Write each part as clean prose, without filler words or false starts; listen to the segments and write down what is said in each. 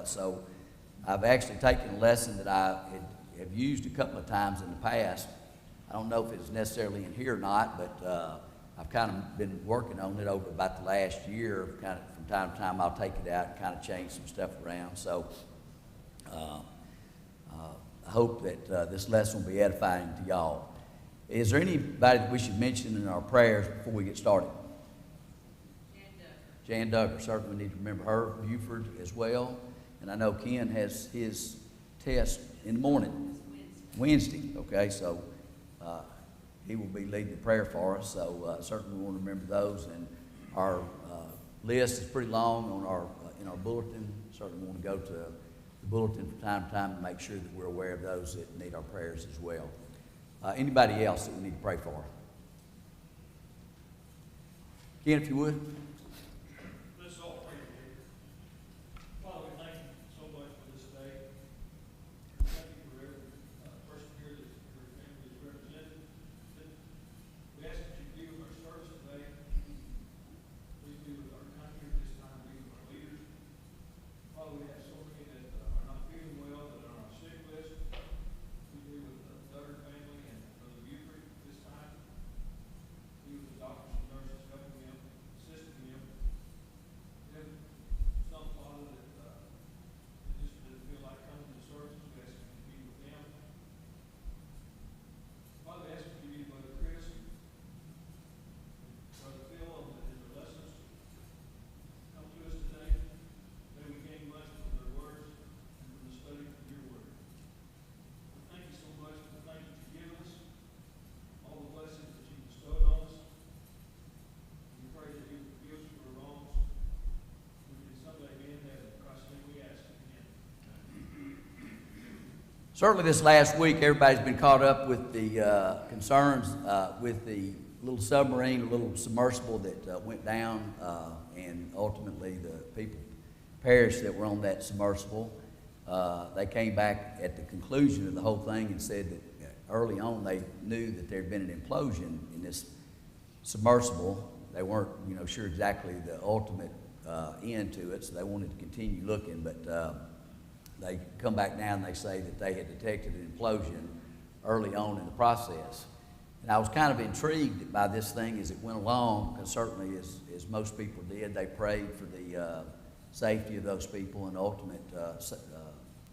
So I've actually taken a lesson that I have used a couple of times in the past. I don't know if it's necessarily in here or not, but I've kind of been working on it over about the last year. Kind of from time to time, I'll take it out and kind of change some stuff around. So I hope that this lesson will be edifying to y'all. Is there anybody that we should mention in our prayers before we get started? Jan Duggar, certainly we need to remember her. Buford as well. And I know Ken has his test in the morning. Wednesday. Okay, so he will be leading the prayer for us. So certainly we want to remember those. And our list is pretty long on our in our bulletin. Certainly want to go to the bulletin from time to time to make sure that we're aware of those that need our prayers as well. Anybody else that we need to pray for? Ken, if you would. Let's all pray together. Father, we thank you so much for this day. Thank you for every person here that your family is represented. We ask that you be with our service today. Please be with our country at this time, be with our leaders. Father, we have so many that are not feeling well, that are on our sick list. Please be with the Duggar family and Brother Buford at this time. Be with the doctors and nurses helping them, assisting them. If some father that just didn't feel like coming to services, we ask you to be with them. Father, we ask you to be with Brother Chris, Brother Phil, and his lessons come to us today. May we gain much from their words and from the study of your word. We thank you so much for the things that you've given us, all the blessings that you bestowed on us. We pray that you forgive us for our wrongs. We can someday be in heaven. In Christ's name we ask. Amen. Certainly this last week, everybody's been caught up with the concerns with the little submarine, a little submersible that went down, and ultimately the people perished that were on that submersible. They came back at the conclusion of the whole thing and said that early on they knew that there had been an implosion in this submersible. They weren't, sure exactly the ultimate end to it, so they wanted to continue looking, but they come back now and they say that they had detected an implosion early on in the process. And I was kind of intrigued by this thing as it went along, because certainly as most people did, they prayed for the safety of those people and ultimate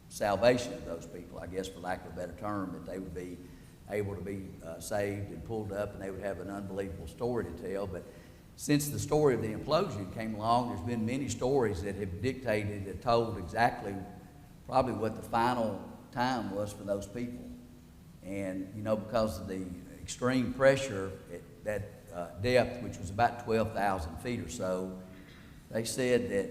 salvation of those people, I guess for lack of a better term, that they would be able to be saved and pulled up and they would have an unbelievable story to tell. But since the story of the implosion came along, there's been many stories that have dictated and told exactly probably what the final time was for those people. And, because of the extreme pressure at that depth, which was about 12,000 feet or so, they said that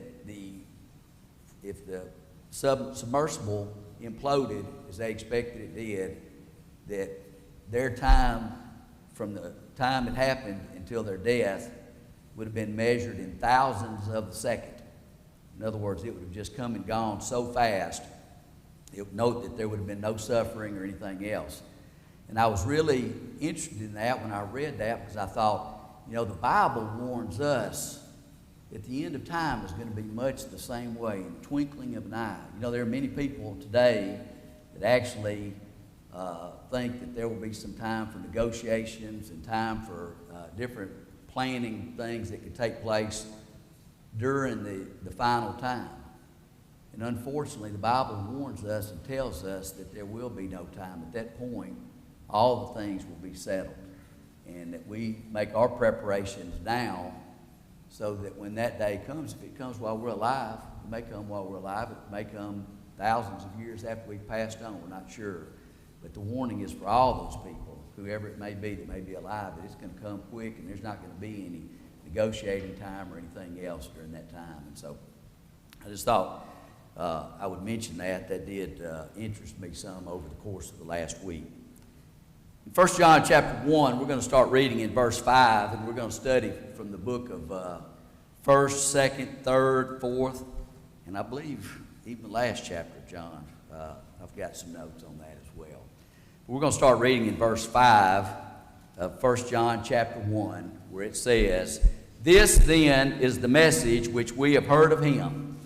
if the submersible imploded, as they expected it did, that their time from the time it happened until their death would have been measured in thousands of a second. In other words, it would have just come and gone so fast, it would note that there would have been no suffering or anything else. And I was really interested in that when I read that, because I thought, the Bible warns us that the end of time is going to be much the same way, in the twinkling of an eye. There are many people today that actually think that there will be some time for negotiations and time for different planning things that could take place during the final time. And unfortunately, the Bible warns us and tells us that there will be no time. At that point, all the things will be settled. And that we make our preparations now so that when that day comes, if it comes while we're alive, it may come while we're alive, it may come thousands of years after we've passed on, we're not sure. But the warning is for all those people, whoever it may be that may be alive, that it's going to come quick and there's not going to be any negotiating time or anything else during that time. And so I just thought I would mention that. That did interest me some over the course of the last week. In 1 John chapter 1, we're going to start reading in verse 5, and we're going to study from the book of 1st, 2nd, 3rd, 4th, and I believe even the last chapter of John. I've got some notes on that as well. But we're going to start reading in verse 5 of 1 John chapter 1, where it says, "This then is the message which we have heard of him,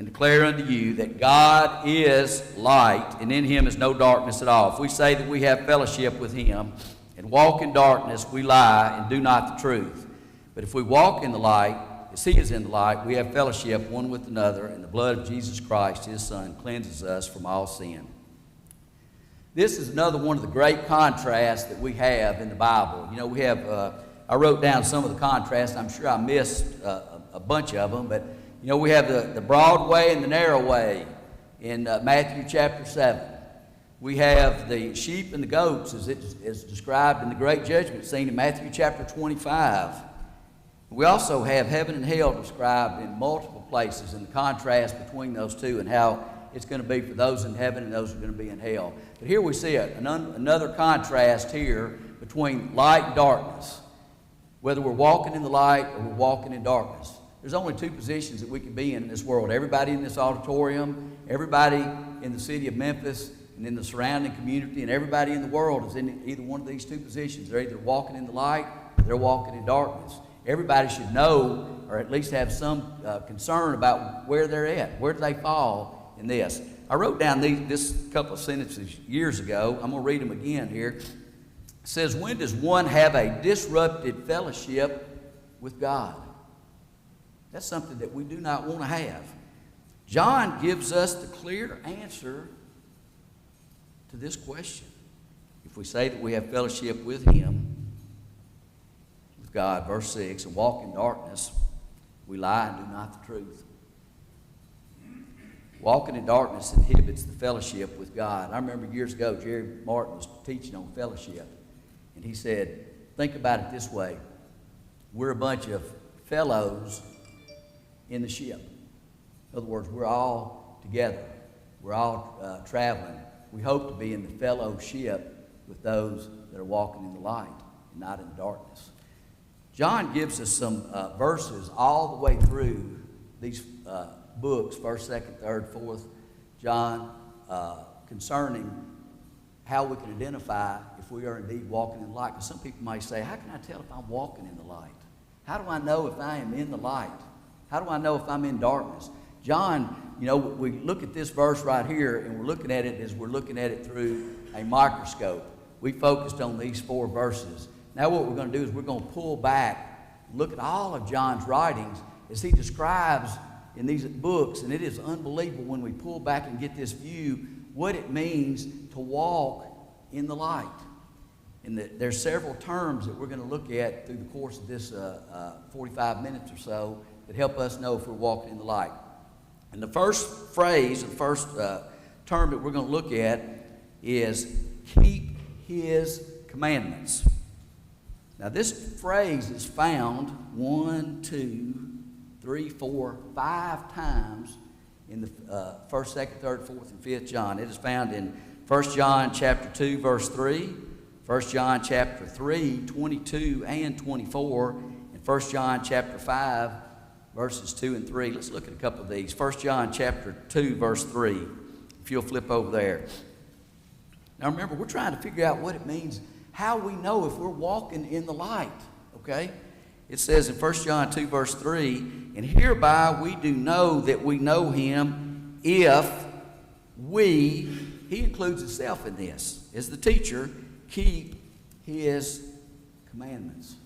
and declare unto you that God is light, and in him is no darkness at all. If we say that we have fellowship with him and walk in darkness, we lie and do not the truth. But if we walk in the light, as he is in the light, we have fellowship one with another, and the blood of Jesus Christ, his Son, cleanses us from all sin. This is another one of the great contrasts that we have in the Bible. You know, we have, I wrote down some of the contrasts. I'm sure I missed a bunch of them, but, you know, we have the broad way and the narrow way in Matthew chapter 7. We have the sheep and the goats as it is described in the great judgment scene in Matthew chapter 25. We also have heaven and hell described in multiple places, and the contrast between those two and how it's going to be for those in heaven and those who are going to be in hell. But here we see another contrast here between light and darkness, whether we're walking in the light or we're walking in darkness. There's only two positions that we can be in this world. Everybody in this auditorium, everybody in the city of Memphis, and in the surrounding community, and everybody in the world is in either one of these two positions. They're either walking in the light or they're walking in darkness. Everybody should know, or at least have some concern about where they're at. Where do they fall in this? I wrote down this couple of sentences years ago. I'm going to read them again here. It says, when does one have a disrupted fellowship with God? That's something that we do not want to have. John gives us the clear answer to this question. If we say that we have fellowship with him, with God, verse 6, and walk in darkness, we lie and do not the truth. Walking in darkness inhibits the fellowship with God. I remember years ago, Jerry Martin was teaching on fellowship, and he said, think about it this way. We're a bunch of fellows in the ship. In other words, we're all together. We're all traveling. We hope to be in the fellowship with those that are walking in the light and not in the darkness. John gives us some verses all the way through these books, 1st, 2nd, 3rd, 4th John, concerning how we can identify if we are indeed walking in the light. Because some people might say, how can I tell if I'm walking in the light? How do I know if I am in the light? How do I know if I'm in darkness? John, you know, we look at this verse right here, and we're looking at it as we're looking at it through a microscope. We focused on these 4 verses. Now what we're going to do is we're going to pull back, look at all of John's writings as he describes in these books, and it is unbelievable when we pull back and get this view, what it means to walk in the light. And there's several terms that we're going to look at through the course of this 45 minutes or so that help us know if we're walking in the light. And the first phrase, the first term that we're going to look at is keep his commandments. Now this phrase is found 1, 2, 3, 4, 5 times in the 1st, 2nd, 3rd, 4th, and 5th John. It is found in 1 John chapter 2, verse 3, 1 John chapter 3, 22 and 24, and 1 John chapter 5, verses 2 and 3. Let's look at a couple of these. 1 John chapter 2, verse 3, if you'll flip over there. Now remember, we're trying to figure out what it means, how we know if we're walking in the light, okay? It says in 1 John 2, verse 3, and hereby we do know that we know him if we, he includes himself in this, as the teacher, keep his commandments.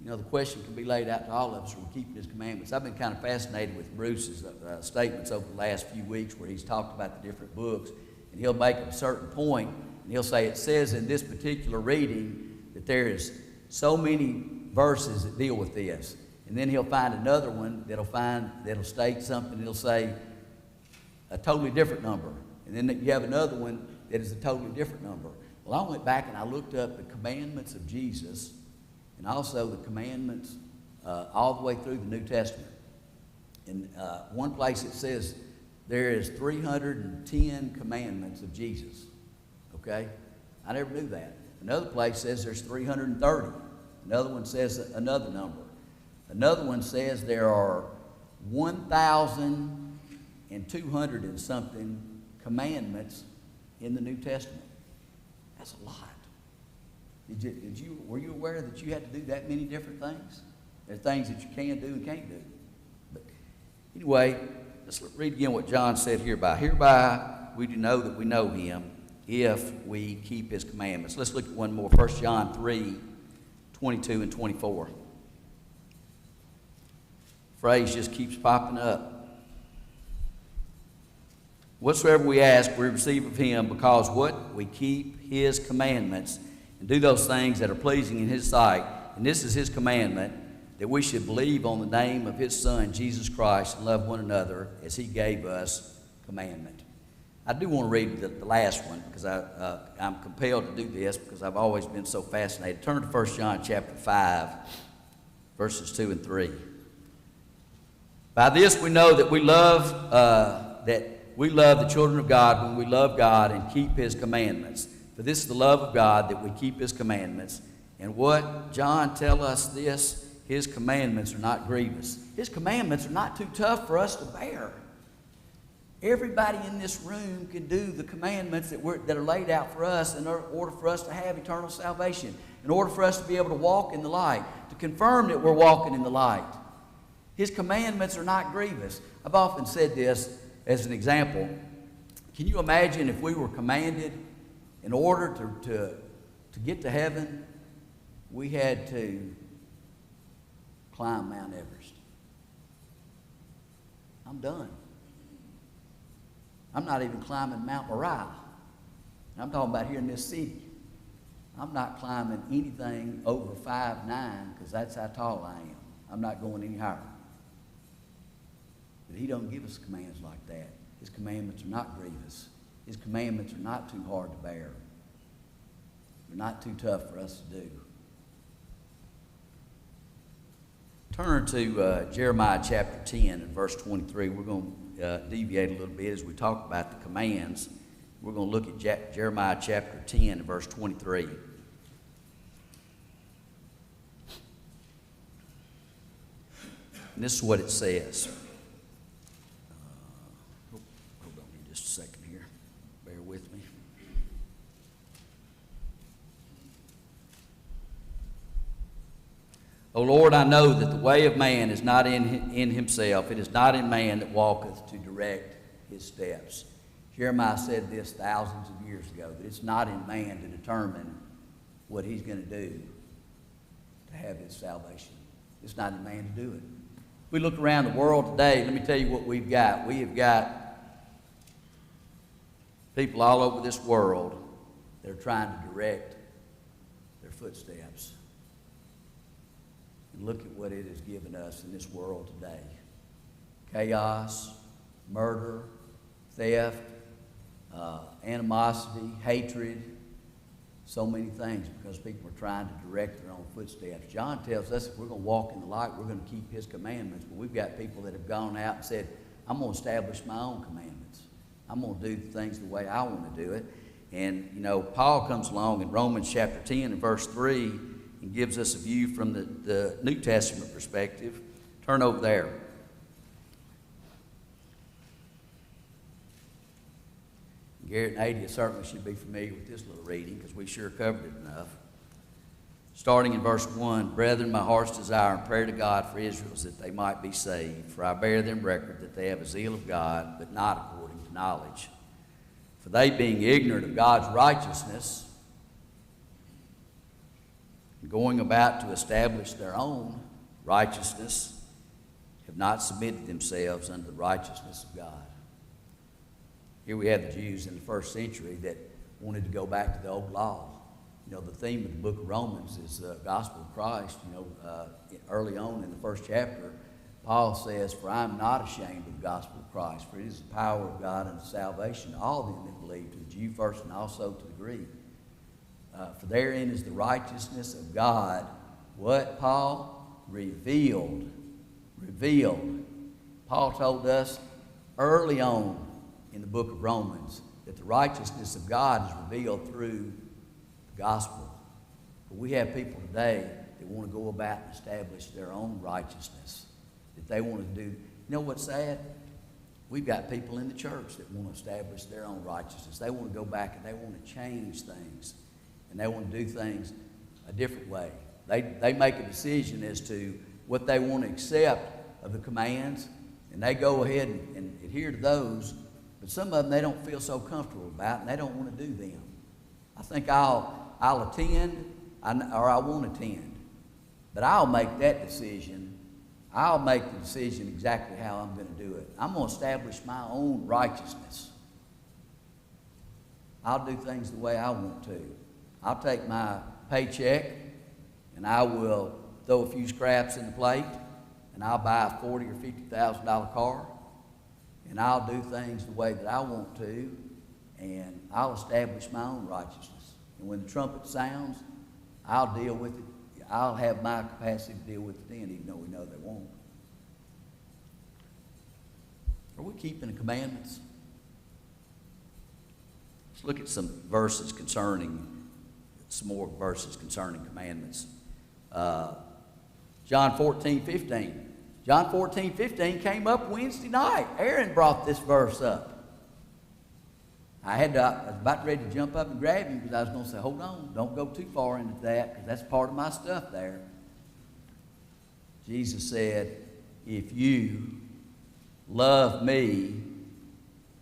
You know, the question can be laid out to all of us, are we keeping his commandments? I've been kind of fascinated with Bruce's statements over the last few weeks where he's talked about the different books, and he'll make a certain point, and he'll say, it says in this particular reading that there is so many verses that deal with this. And then he'll find another one that'll state something, it'll say a totally different number. And then you have another one that is a totally different number. Well, I went back and I looked up the commandments of Jesus and also the commandments all the way through the New Testament. In one place it says there is 310 commandments of Jesus. Okay? I never knew that. Another place says there's 330. Another one says another number. Another one says there are 1,200 and something commandments in the New Testament. That's a lot. Were you aware that you had to do that many different things? There are things that you can do and can't do. But Anyway, let's read again what John said hereby. Hereby we do know that we know him if we keep his commandments. Let's look at one more. 1 John 3, 22 and 24. Phrase just keeps popping up. Whatsoever we ask, we receive of him, because what? We keep his commandments and do those things that are pleasing in his sight. And this is his commandment, that we should believe on the name of his Son, Jesus Christ, and love one another as he gave us commandment. I do want to read the last one, because I'm compelled to do this because I've always been so fascinated. Turn to 1 John chapter 5, verses 2 and 3. By this we know that we love the children of God when we love God and keep his commandments. For this is the love of God, that we keep his commandments. And what John tell us this, his commandments are not grievous. His commandments are not too tough for us to bear. Everybody in this room can do the commandments that are laid out for us in order for us to have eternal salvation, in order for us to be able to walk in the light, to confirm that we're walking in the light. His commandments are not grievous. I've often said this as an example. Can you imagine if we were commanded, in order to get to heaven, we had to climb Mount Everest? I'm done. I'm not even climbing Mount Moriah. I'm talking about here in this city. I'm not climbing anything over 5'9", because that's how tall I am. I'm not going any higher. But he don't give us commands like that. His commandments are not grievous. His commandments are not too hard to bear. They're not too tough for us to do. Turn to Jeremiah chapter 10 and verse 23. We're going to deviate a little bit as we talk about the commands. We're going to look at Jeremiah chapter 10 and verse 23. And this is what it says. Hold on just a second here. Bear with me. O Lord, I know that the way of man is not in himself. It is not in man that walketh to direct his steps. Jeremiah said this thousands of years ago, that it's not in man to determine what he's going to do to have his salvation. It's not in man to do it. If we look around the world today, let me tell you what we've got. We have got people all over this world that are trying to direct their footsteps. And look at what it has given us in this world today. Chaos, murder, theft, animosity, hatred, so many things because people are trying to direct their own footsteps. John tells us if we're going to walk in the light, we're going to keep his commandments. But we've got people that have gone out and said, I'm going to establish my own commandments. I'm going to do things the way I want to do it. And, you know, Paul comes along in Romans chapter 10 and verse 3 and gives us a view from the New Testament perspective. Turn over there. Garrett and Adia certainly should be familiar with this little reading because we sure covered it enough. Starting in verse 1, Brethren, my heart's desire and prayer to God for Israel is that they might be saved. For I bear them record that they have a zeal of God, but not according to knowledge. For they, being ignorant of God's righteousness, and going about to establish their own righteousness, have not submitted themselves unto the righteousness of God. Here we have the Jews in the first century that wanted to go back to the old law. You know, the theme of the book of Romans is the gospel of Christ. You know, early on in the first chapter, Paul says, For I am not ashamed of the gospel of Christ, for it is the power of God unto salvation to all them that believe, to the Jew first and also to the Greek. For therein is the righteousness of God. What, Paul? Revealed. Revealed. Paul told us early on in the book of Romans that the righteousness of God is revealed through the gospel. But we have people today that want to go about and establish their own righteousness, that they want to do. You know what's sad? We've got people in the church that want to establish their own righteousness. They want to go back and they want to change things, and they want to do things a different way. They make a decision as to what they want to accept of the commands, and they go ahead and adhere to those, but some of them they don't feel so comfortable about, and they don't want to do them. I think I'll attend, or I won't attend, but I'll make that decision. I'll make the decision exactly how I'm going to do it. I'm going to establish my own righteousness. I'll do things the way I want to. I'll take my paycheck and I will throw a few scraps in the plate, and I'll buy a $40,000 or $50,000 car, and I'll do things the way that I want to, and I'll establish my own righteousness. And when the trumpet sounds, I'll deal with it. I'll have my capacity to deal with it then, even though we know they won't. Are we keeping the commandments? Let's look at some more verses concerning commandments. John 14:15. John 14:15 came up Wednesday night. Aaron brought this verse up. I was about ready to jump up and grab him because I was going to say, hold on, don't go too far into that, because that's part of my stuff there. Jesus said, if you love me,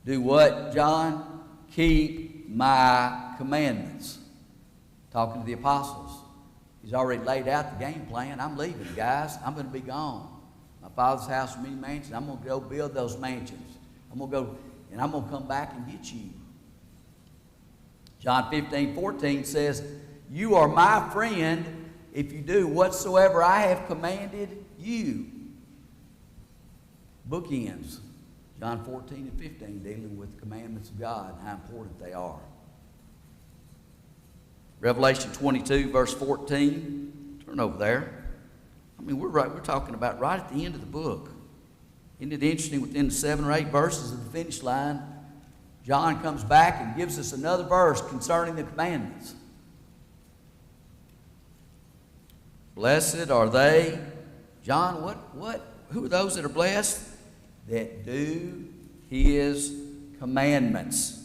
do what, John? Keep my commandments. Talking to the apostles. He's already laid out the game plan. I'm leaving, guys. I'm going to be gone. My Father's house is many mansions. I'm going to go build those mansions. I'm going to go, and I'm going to come back and get you. John 15:14 says, you are my friend if you do whatsoever I have commanded you. Bookends. John 14 and 15 dealing with the commandments of God and how important they are. Revelation 22 verse 14. Turn over there. I mean, we're talking about right at the end of the book. Isn't it interesting, within 7 or 8 verses of the finish line, John comes back and gives us another verse concerning the commandments. Blessed are they, John, who are those that are blessed? That do his commandments,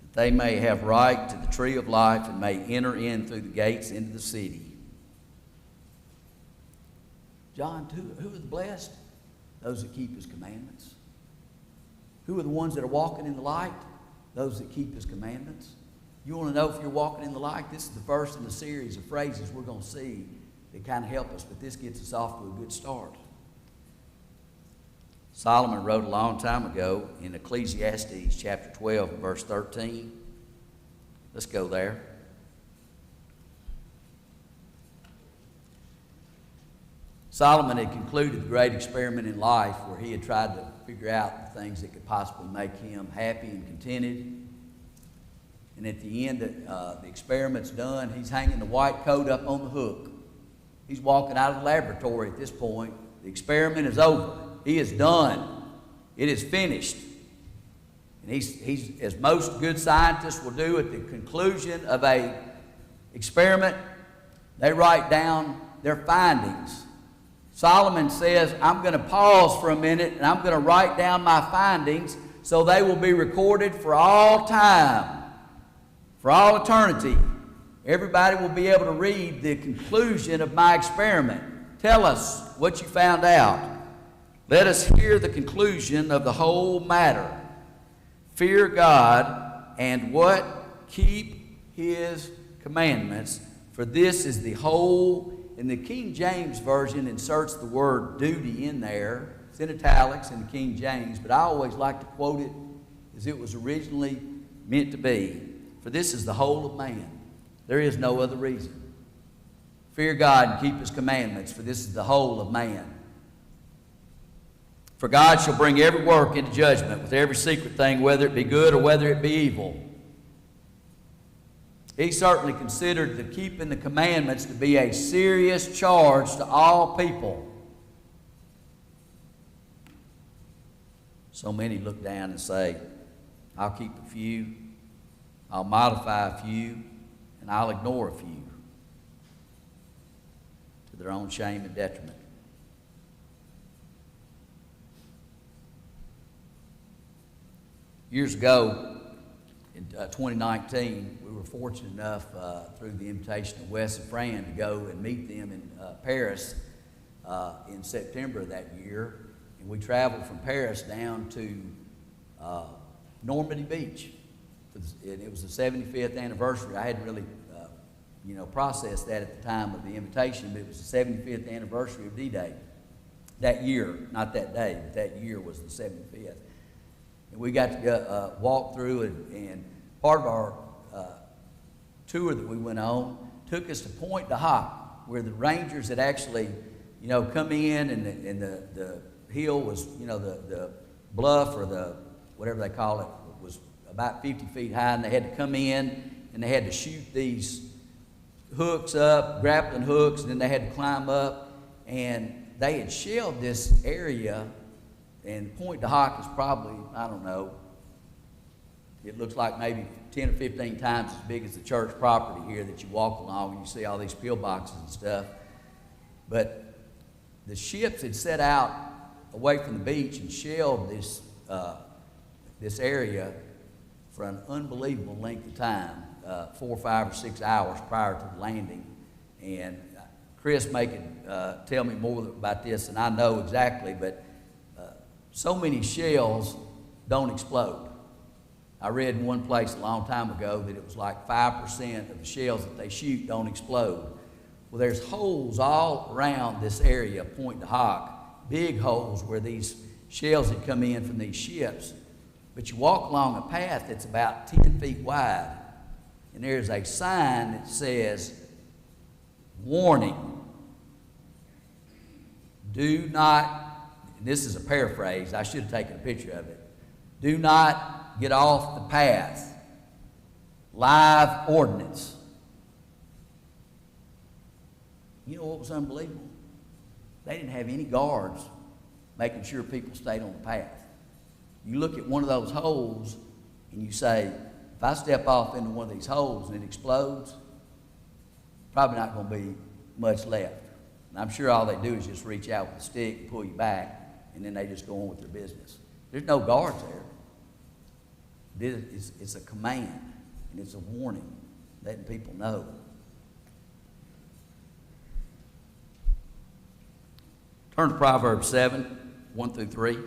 that they may have right to the tree of life and may enter in through the gates into the city. John, who are the blessed? Those that keep his commandments. Who are the ones that are walking in the light? Those that keep his commandments. You want to know if you're walking in the light? This is the first in a series of phrases we're going to see that kind of help us, but this gets us off to a good start. Solomon wrote a long time ago in Ecclesiastes chapter 12 and verse 13. Let's go there. Solomon had concluded the great experiment in life where he had tried to figure out the things that could possibly make him happy and contented. And at the end, the experiment's done. He's hanging the white coat up on the hook. He's walking out of the laboratory at this point. The experiment is over. He is done. It is finished. And he's as most good scientists will do at the conclusion of an experiment, they write down their findings. Solomon says, I'm going to pause for a minute and I'm going to write down my findings so they will be recorded for all time, for all eternity. Everybody will be able to read the conclusion of my experiment. Tell us what you found out. Let us hear the conclusion of the whole matter. Fear God and what? Keep his commandments, for this is the whole. And the King James Version inserts the word duty in there. It's in italics in the King James, but I always like to quote it as it was originally meant to be. For this is the whole of man. There is no other reason. Fear God and keep his commandments, for this is the whole of man. For God shall bring every work into judgment with every secret thing, whether it be good or whether it be evil. He certainly considered the keeping the commandments to be a serious charge to all people. So many look down and say, I'll keep a few, I'll modify a few, and I'll ignore a few, to their own shame and detriment. Years ago, in 2019, we were fortunate enough through the invitation of Wes and Fran to go and meet them in Paris in September of that year. and we traveled from Paris down to Normandy Beach. And it was the 75th anniversary. I hadn't really, processed that at the time of the invitation, but it was the 75th anniversary of D-Day. That year, not that day, but that year was the 75th. And we got to walk through it, and part of our tour that we went on took us to Point de Hoc, where the Rangers had actually, come in, and the hill was, the bluff or the whatever they call it was about 50 feet high, and they had to come in and they had to shoot these hooks up, grappling hooks, and then they had to climb up, and they had shelled this area, and Point de Hoc is probably, I don't know, it looks like maybe 10 or 15 times as big as the church property here that you walk along and you see all these pillboxes and stuff. But the ships had set out away from the beach and shelled this area for an unbelievable length of time, 4, 5, or 6 hours prior to the landing. And Chris may tell me more about this than I know exactly, but so many shells don't explode. I read in one place a long time ago that it was like 5% of the shells that they shoot don't explode. Well, there's holes all around this area, Point de Hoc, big holes where these shells had come in from these ships. But you walk along a path that's about 10 feet wide, and there's a sign that says, "Warning, do not," and this is a paraphrase, I should have taken a picture of it, "do not get off the path. Live ordnance." You know what was unbelievable? They didn't have any guards making sure people stayed on the path. You look at one of those holes and you say, if I step off into one of these holes and it explodes, probably not going to be much left. And I'm sure all they do is just reach out with a stick and pull you back, and then they just go on with their business. There's no guards there. It's a command, and it's a warning, letting people know. Turn to Proverbs 7, 1 through 3.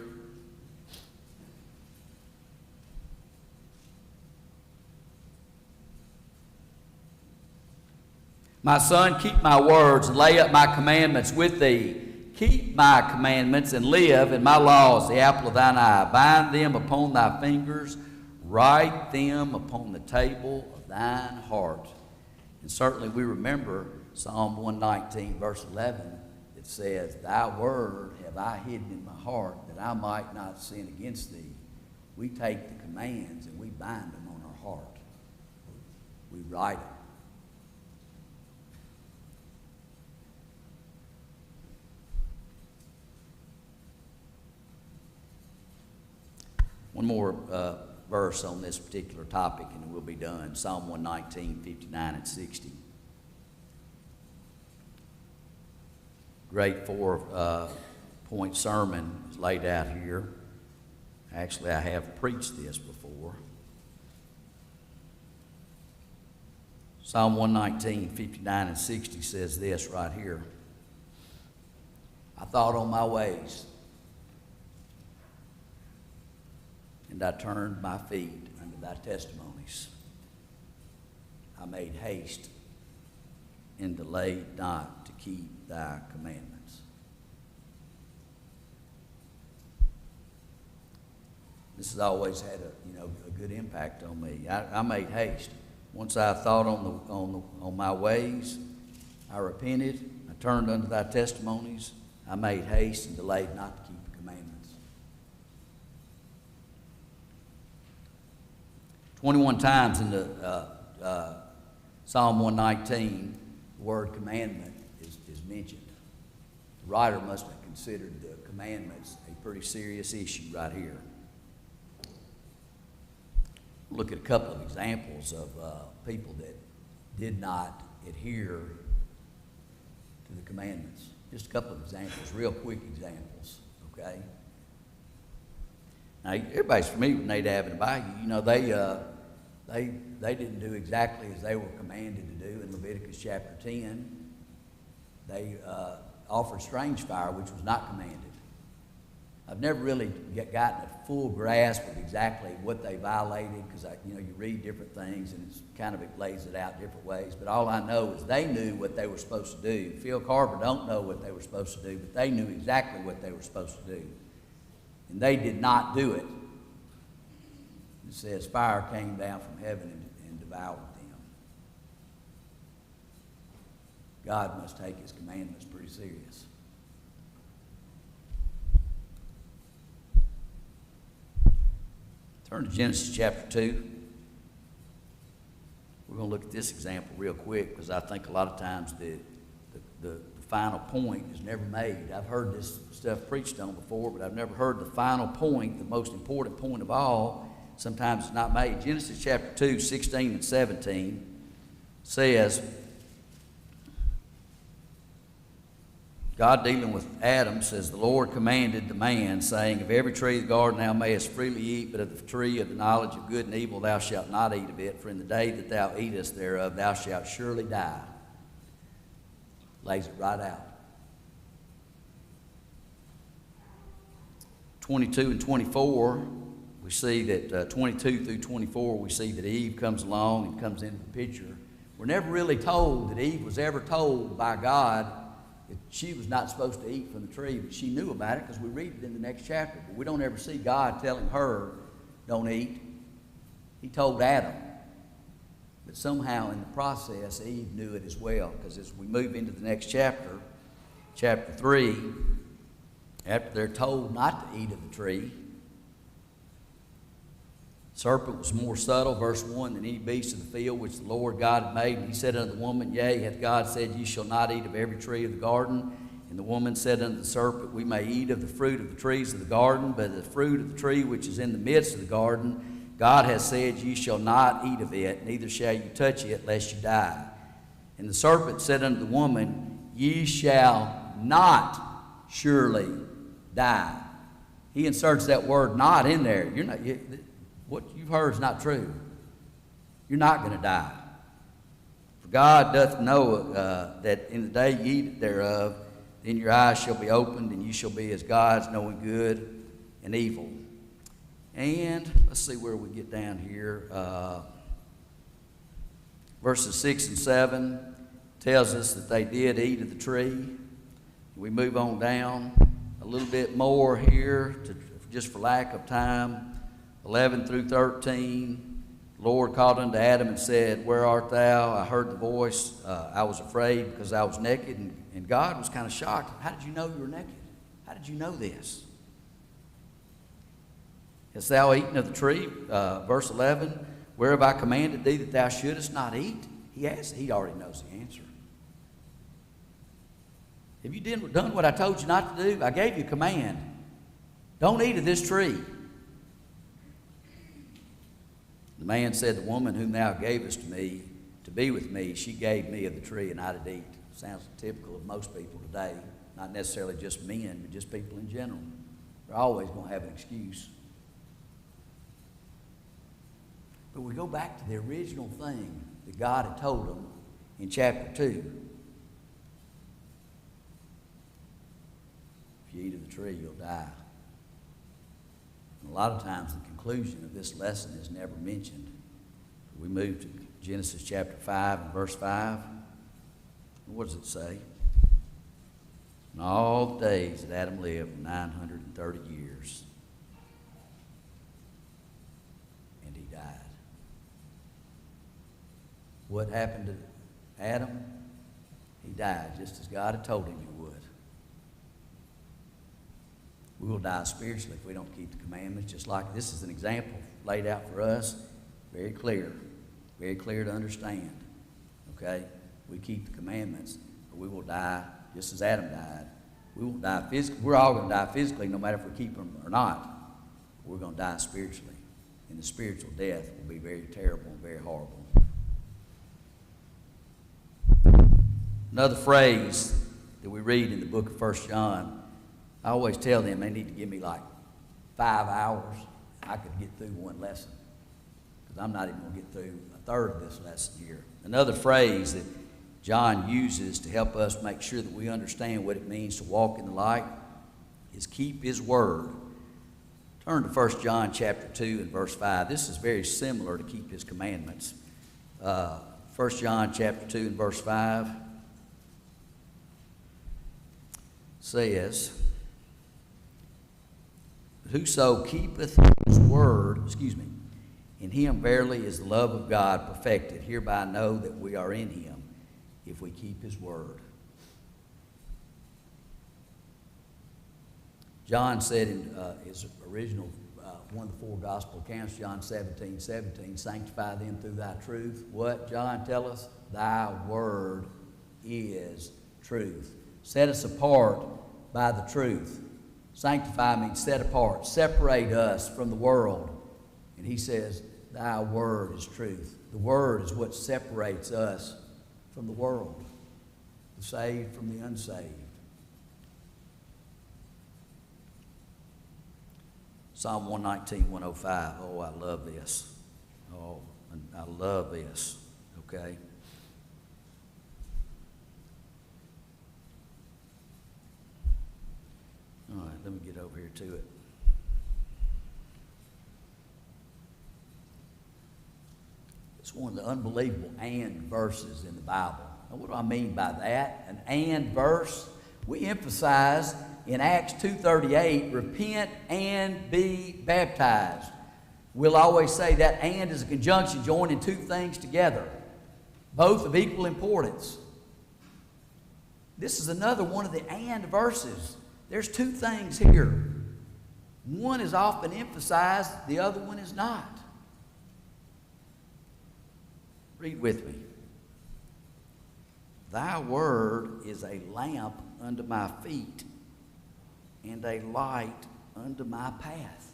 My son, keep my words and lay up my commandments with thee. Keep my commandments and live, and my laws, the apple of thine eye. Bind them upon thy fingers, write them upon the table of thine heart. And certainly we remember Psalm 119, verse 11, that says, Thy word have I hidden in my heart, that I might not sin against thee. We take the commands and we bind them on our heart. We write them. One more verse on this particular topic and we'll be done. Psalm 119, 59 and 60. Great 4-point sermon is laid out here. Actually, I have preached this before. Psalm 119, 59 and 60 says this right here. I thought on my ways, and I turned my feet unto thy testimonies. I made haste and delayed not to keep thy commandments. This has always had a good impact on me. I made haste. Once I thought on my ways, I repented. I turned unto thy testimonies. I made haste and delayed not to keep the commandments. 21 times in the Psalm 119, the word commandment is mentioned. The writer must have considered the commandments a pretty serious issue right here. Look at a couple of examples of people that did not adhere to the commandments. Just a couple of examples, real quick examples, okay? Now, everybody's familiar with Nadab and Abihu. They didn't do exactly as they were commanded to do in Leviticus chapter 10. They offered strange fire, which was not commanded. I've never really gotten a full grasp of exactly what they violated, because you read different things and it lays it out different ways. But all I know is they knew what they were supposed to do. Phil Carver don't know what they were supposed to do, but they knew exactly what they were supposed to do. And they did not do it. It says fire came down from heaven and devoured them. God must take his commandments pretty serious. Turn to Genesis chapter 2. We're going to look at this example real quick, because I think a lot of times the final point is never made. I've heard this stuff preached on before, but I've never heard the final point, the most important point of all. Sometimes it's not made. Genesis chapter 2, 16 and 17 says, God dealing with Adam says, the Lord commanded the man, saying, of every tree of the garden thou mayest freely eat, but of the tree of the knowledge of good and evil thou shalt not eat of it, for in the day that thou eatest thereof thou shalt surely die. Lays it right out. 22 and 24, we see that 22 through 24, we see that Eve comes along and comes into the picture. We're never really told that Eve was ever told by God that she was not supposed to eat from the tree, but she knew about it, because we read it in the next chapter. But we don't ever see God telling her, don't eat. He told Adam. But somehow in the process, Eve knew it as well, because as we move into the next chapter, chapter 3, after they're told not to eat of the tree, the serpent was more subtle, verse 1, than any beast of the field which the Lord God had made. And he said unto the woman, Yea, hath God said, Ye shall not eat of every tree of the garden? And the woman said unto the serpent, We may eat of the fruit of the trees of the garden, but of the fruit of the tree which is in the midst of the garden, God hath said, Ye shall not eat of it, neither shall you touch it, lest you die. And the serpent said unto the woman, Ye shall not surely die. He inserts that word not in there. What you've heard is not true. You're not going to die. For God doth know that in the day ye eat thereof, then your eyes shall be opened, and you shall be as gods, knowing good and evil. And let's see where we get down here. Verses 6 and 7 tells us that they did eat of the tree. We move on down a little bit more here, just for lack of time. 11 through 13, the Lord called unto Adam and said, Where art thou? I heard the voice. I was afraid because I was naked. And God was kind of shocked. How did you know you were naked? How did you know this? Hast thou eaten of the tree? Verse 11, Where have I commanded thee that thou shouldest not eat? He asked. He already knows the answer. Have you done what I told you not to do? I gave you a command. Don't eat of this tree. The man said, The woman whom thou gavest to me to be with me, she gave me of the tree, and I did eat. Sounds typical of most people today. Not necessarily just men, but just people in general. They're always going to have an excuse. But we go back to the original thing that God had told them in chapter 2. If you eat of the tree, you'll die. And a lot of times the conclusion of this lesson is never mentioned. We move to Genesis chapter 5 and verse 5. What does it say? And all the days that Adam lived were 930 years. And he died. What happened to Adam? He died just as God had told him he would. We will die spiritually if we don't keep the commandments, just like this is an example laid out for us. Very clear to understand. Okay? We keep the commandments, but we will die just as Adam died. We won't die physically. We're all going to die physically no matter if we keep them or not. We're going to die spiritually. And the spiritual death will be very terrible and very horrible. Another phrase that we read in the book of 1 John, I always tell them they need to give me like 5 hours. I could get through one lesson, because I'm not even going to get through a third of this lesson here. Another phrase that John uses to help us make sure that we understand what it means to walk in the light is keep his word. Turn to 1 John chapter 2 and verse 5. This is very similar to keep his commandments. 1 John chapter 2 and verse 5 says, whoso keepeth his word, in him verily is the love of God perfected. Hereby know that we are in him, if we keep his word. John said in his original, one of the four gospel accounts, John 17:17, sanctify them through thy truth. What, John, tell us? Thy word is truth. Set us apart by the truth. Sanctify means set apart, separate us from the world. And he says, thy word is truth. The word is what separates us from the world, the saved from the unsaved. Psalm 119, 105. Oh, I love this. Oh, I love this. Okay. All right, let me get over here to it. It's one of the unbelievable and verses in the Bible. Now, what do I mean by that? An and verse? We emphasize in Acts 2:38, repent and be baptized. We'll always say that and is a conjunction joining two things together, both of equal importance. This is another one of the and verses. There's two things here. One is often emphasized, the other one is not. Read with me. Thy word is a lamp unto my feet and a light unto my path.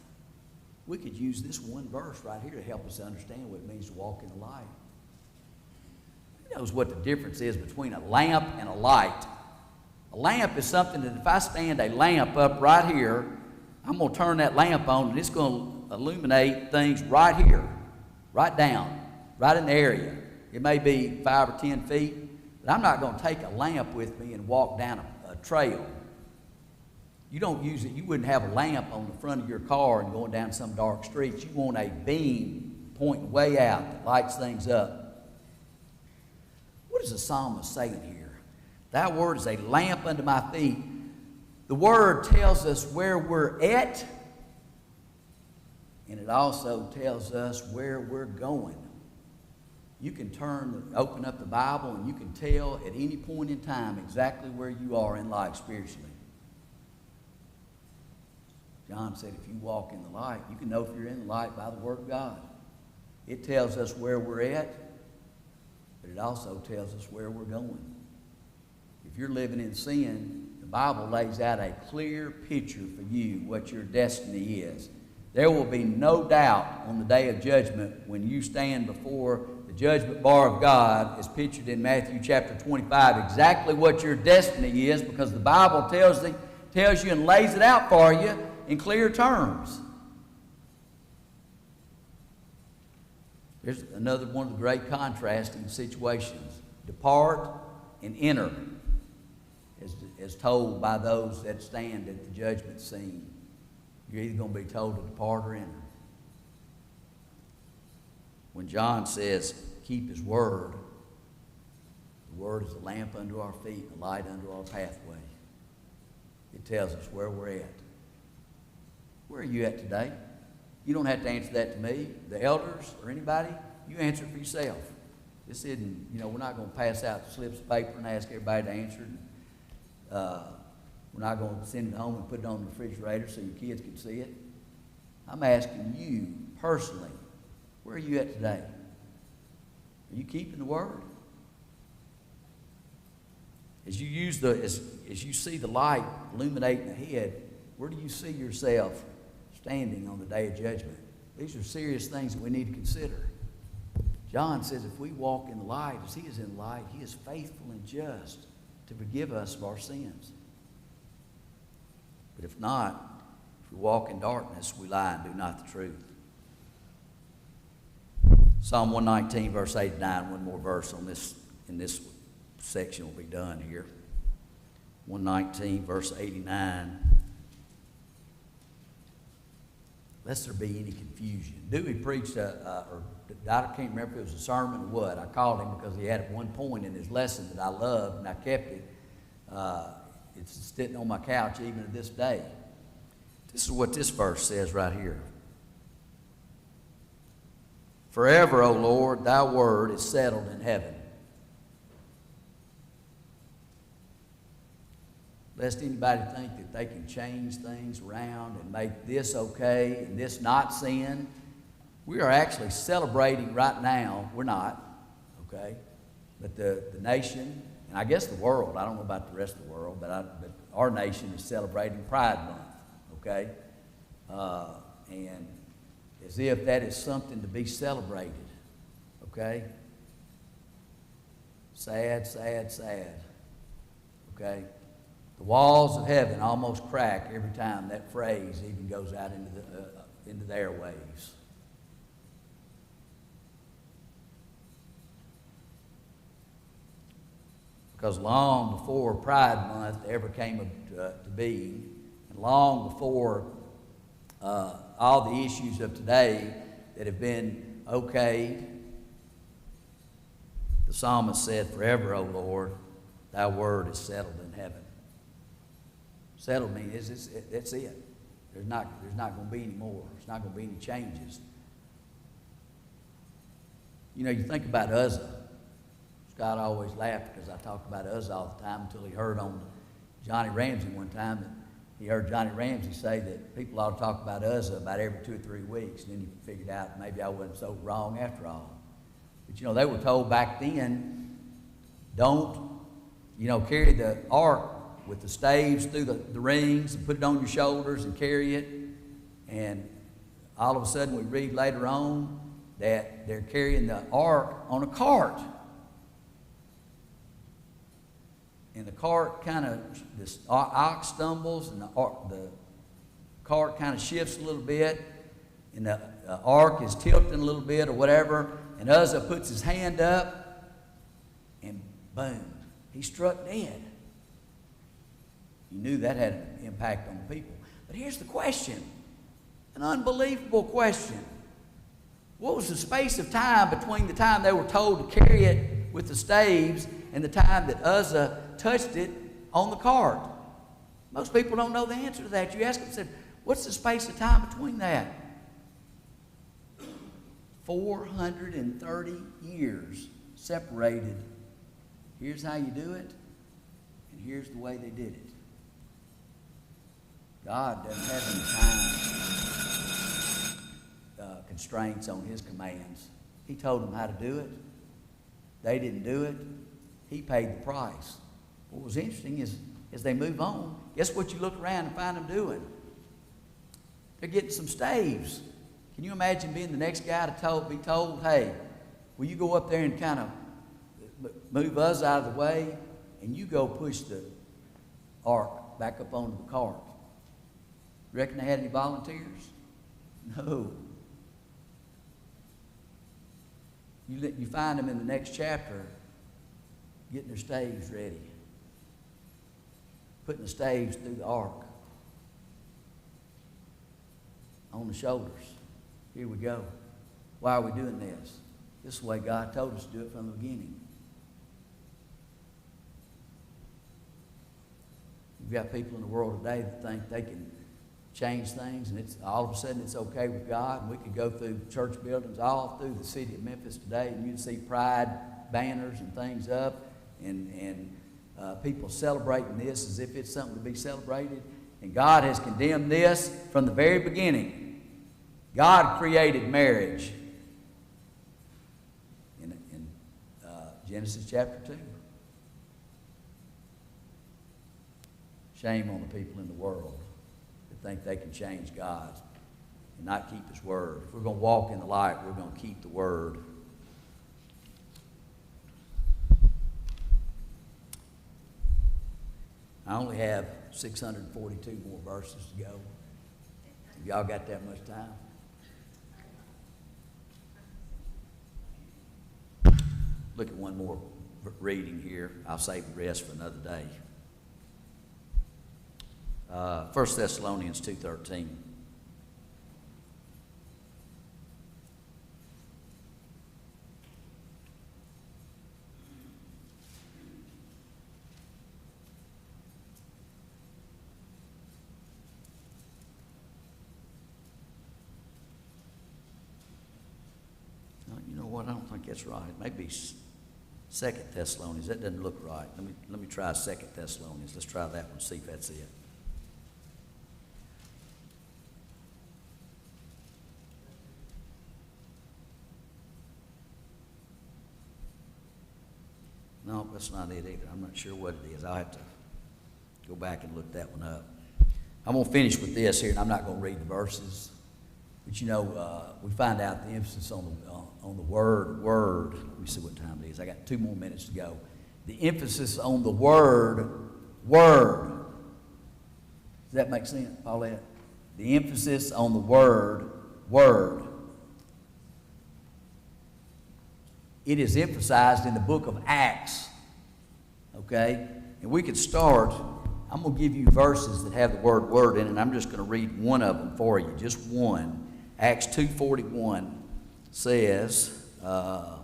We could use this one verse right here to help us understand what it means to walk in the light. Who knows what the difference is between a lamp and a light? A lamp is something that if I stand a lamp up right here, I'm going to turn that lamp on and it's going to illuminate things right here, right down, right in the area. It may be 5 or 10 feet, but I'm not going to take a lamp with me and walk down a trail. You don't use it. You wouldn't have a lamp on the front of your car and going down some dark streets. You want a beam pointing way out that lights things up. What is the psalmist saying here? Thy word is a lamp unto my feet. The word tells us where we're at, and it also tells us where we're going. You can open up the Bible, and you can tell at any point in time exactly where you are in life spiritually. John said if you walk in the light, you can know if you're in the light by the Word of God. It tells us where we're at, but it also tells us where we're going. If you're living in sin, the Bible lays out a clear picture for you what your destiny is. There will be no doubt on the day of judgment when you stand before the judgment bar of God, as pictured in Matthew chapter 25, exactly what your destiny is, because the Bible tells you and lays it out for you in clear terms. There's another one of the great contrasting situations. Depart and enter, as told by those that stand at the judgment scene. You're either going to be told to depart or enter. When John says, keep his word, the word is a lamp unto our feet and a light unto our pathway. It tells us where we're at. Where are you at today? You don't have to answer that to me, the elders, or anybody. You answer it for yourself. This isn't, we're not going to pass out slips of paper and ask everybody to answer it. We're not going to send it home and put it on the refrigerator so your kids can see it. I'm asking you personally, where are you at today? Are you keeping the word? As you see the light illuminating ahead, where do you see yourself standing on the day of judgment? These are serious things that we need to consider. John says if we walk in the light as he is in the light, he is faithful and just to forgive us of our sins. But if not, if we walk in darkness, we lie and do not the truth. Psalm 119, verse 89, one more verse on this, in this section will be done here. 119, verse 89. lest there be any confusion. Dewey preached, or I can't remember if it was a sermon or what. I called him because he had one point in his lesson that I loved, and I kept it. It's sitting on my couch even to this day. This is what this verse says right here. Forever, O Lord, thy word is settled in heaven. Lest anybody think that they can change things around and make this okay and this not sin. We are actually celebrating right now. We're not, okay? But the nation, and I guess the world, I don't know about the rest of the world, but our nation is celebrating Pride Month, okay? And as if that is something to be celebrated, okay? Sad, sad, sad, okay? The walls of heaven almost crack every time that phrase even goes out into the airwaves. Because long before Pride Month ever came to being, and long before all the issues of today that have been okayed, the psalmist said, "Forever, O Lord, thy word is settled in heaven." Settled means that's it. There's not going to be any more. There's not going to be any changes. You know, you think about Uzzah. Scott always laughed because I talk about Uzzah all the time until he heard on Johnny Ramsey one time that he heard Johnny Ramsey say that people ought to talk about Uzzah about every 2 or 3 weeks. And then he figured out maybe I wasn't so wrong after all. But, you know, they were told back then, don't, carry the ark with the staves through the rings and put it on your shoulders and carry it. And all of a sudden we read later on that they're carrying the ark on a cart. And the cart this ox stumbles and the cart kind of shifts a little bit and the ark is tilting a little bit or whatever. And Uzzah puts his hand up and boom, he struck dead. You knew that had an impact on the people. But here's the question, an unbelievable question. What was the space of time between the time they were told to carry it with the staves and the time that Uzzah touched it on the cart? Most people don't know the answer to that. You ask them, said, what's the space of time between that? 430 years separated. Here's how you do it, and here's the way they did it. God doesn't have any time constraints on his commands. He told them how to do it. They didn't do it. He paid the price. What was interesting is, as they move on, guess what you look around and find them doing? They're getting some staves. Can you imagine being the next guy to be told, hey, will you go up there and kind of move us out of the way, and you go push the ark back up onto the cart? You reckon they had any volunteers? No. You find them in the next chapter getting their staves ready, putting the staves through the ark on the shoulders. Here we go. Why are we doing this? This is the way God told us to do it from the beginning. You've got people in the world today that think they can change things, and it's all of a sudden it's okay with God. And we could go through church buildings all through the city of Memphis today, and you'd see pride banners and things up, and people celebrating this as if it's something to be celebrated. And God has condemned this from the very beginning. God created marriage in Genesis chapter 2. Shame on the people in the world that think they can change God and not keep his word. If we're going to walk in the light, we're going to keep the word. I only have 642 more verses to go. Have y'all got that much time? Look at one more reading here. I'll save the rest for another day. 1 Thessalonians 2:13. know what? I don't think that's right. Maybe 2 Thessalonians. That doesn't look right. Let me try 2 Thessalonians. Let's try that one, see if that's it. No, that's not it either. I'm not sure what it is. I'll have to go back and look that one up. I'm going to finish with this here, and I'm not going to read the verses. But you know, we find out the emphasis on the word. Let me see what time it is. I got 2 more minutes to go. The emphasis on the word. Does that make sense, Paulette? The emphasis on the word. It is emphasized in the book of Acts. Okay? And we could start. I'm going to give you verses that have the word in it, and I'm just going to read one of them for you, just one. Acts 2:41 says, bear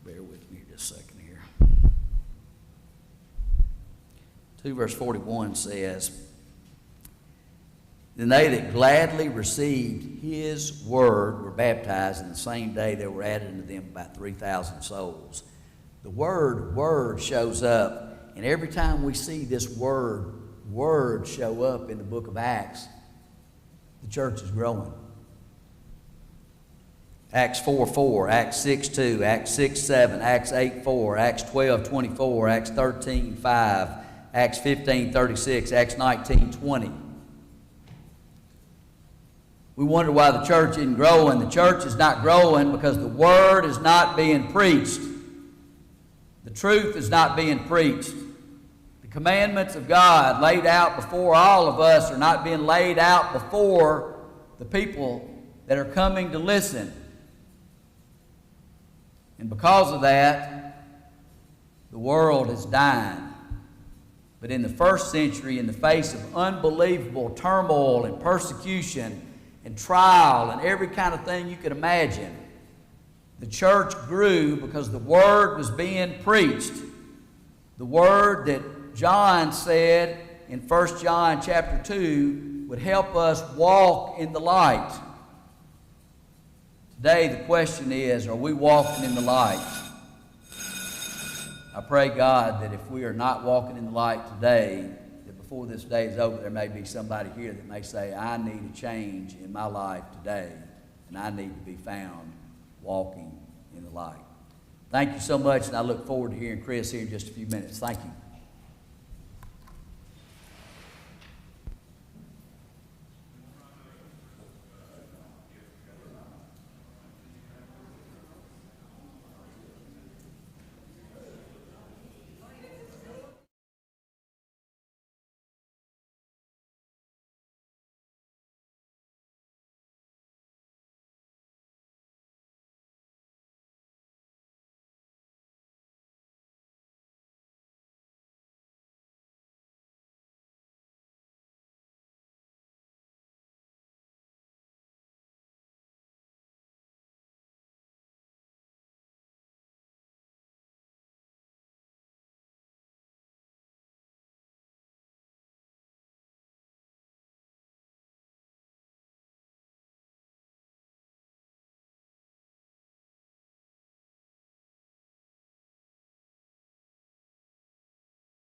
with me just a second here. 2 verse 41 says, then they that gladly received his word were baptized, and the same day there were added unto them about 3,000 souls. The word shows up, and every time we see this word show up in the book of Acts, the church is growing. Acts 4:4, Acts 6:2, Acts 6:7, Acts 8:4, Acts 12:24, Acts 13:5, Acts 15:36, Acts 19:20. We wonder why the church isn't growing. The church is not growing because the word is not being preached. The truth is not being preached. The commandments of God laid out before all of us are not being laid out before the people that are coming to listen. And because of that, the world is dying. But in the first century, in the face of unbelievable turmoil and persecution and trial and every kind of thing you could imagine, the church grew because the word was being preached. The word that John said in 1 John chapter 2 would help us walk in the light. Today the question is, are we walking in the light? I pray, God, that if we are not walking in the light today, that before this day is over, there may be somebody here that may say, I need a change in my life today, and I need to be found walking in the light. Thank you so much, and I look forward to hearing Chris here in just a few minutes. Thank you.